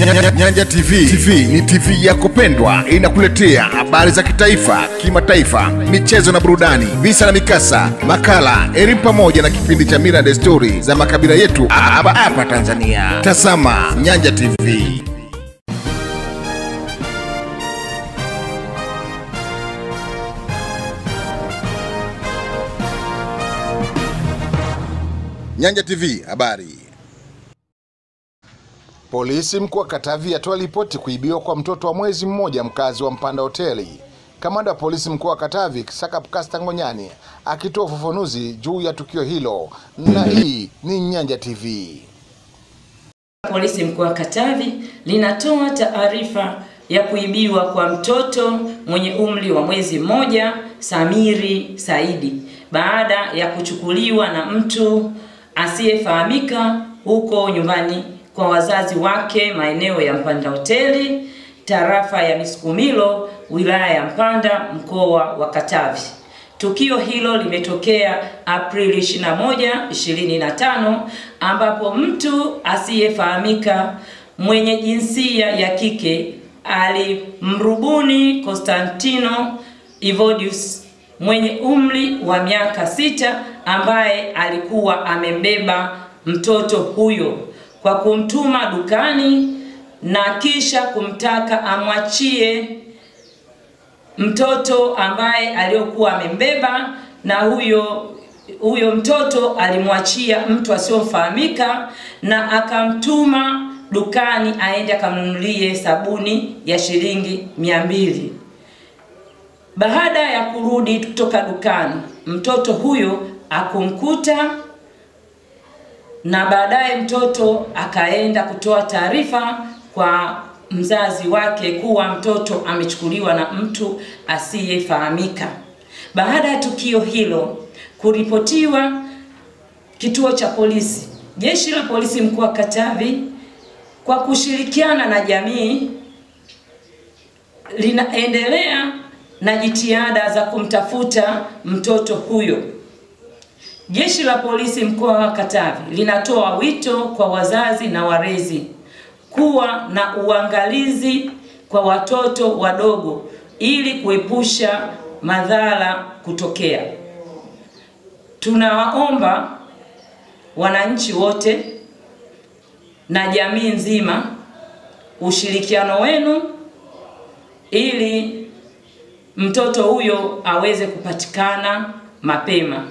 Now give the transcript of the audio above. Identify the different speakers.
Speaker 1: Nyanja TV. TV ni TV yako pendwa, inakuletea habari za kitaifa, kimataifa, michezo na burudani, visa na mikasa, makala, elimu pamoja na kipindi cha mila na desturi za makabila yetu hapa Tanzania. Tazama Nyanja TV. Nyanja TV habari. Polisi mkuu wa Katavi atoa ripoti kuibiwa kwa mtoto wa mwezi mmoja mkazi wa Mpanda Hoteli. Kamanda wa polisi mkuu wa Katavi Sakap Kasta Ngonyani akitoa ufafanuzi juu ya tukio hilo, na hii ni Nyanja TV.
Speaker 2: Polisi mkuu wa Katavi linatoa taarifa ya kuibiwa kwa mtoto mwenye umri wa mwezi mmoja Samiri Saidi baada ya kuchukuliwa na mtu asiyefahamika huko nyumbani kwa wazazi wake maeneo ya Mpanda Hoteli, tarafa ya Misukumilo, wilaya ya Mpanda, mkoa wa Katavi. Tukio hilo limetokea Aprili 21, 2025 ambapo mtu asiyefahamika mwenye jinsia ya kike alimrubuni Constantino Evodius mwenye umri wa miaka 6 ambaye alikuwa amembeba mtoto huyo kwa kumtuma dukani na kisha kumtaka amwachie mtoto ambaye aliyokuwa amembeba, na huyo mtoto alimwachia mtu asiyofahamika na akamtuma dukani aende akamnunulie sabuni ya shilingi 200. Baada ya kurudi kutoka dukani, mtoto huyo akumkuta na baadaye mtoto akaenda kutoa taarifa kwa mzazi wake kuwa mtoto amechukuliwa na mtu asiyefahamika. Baada ya tukio hilo kuripotiwa kituo cha polisi, Jeshi la Polisi mkuu wa Katavi kwa kushirikiana na jamii linaendelea na jitihada za kumtafuta mtoto huyo. Jeshi la Polisi mkoa wa Katavi linatoa wito kwa wazazi na walezi kuwa na uangalizi kwa watoto wadogo ili kuepusha madhara kutokea. Tunawaomba wananchi wote na jamii nzima ushirikiano wenu ili mtoto huyo aweze kupatikana mapema.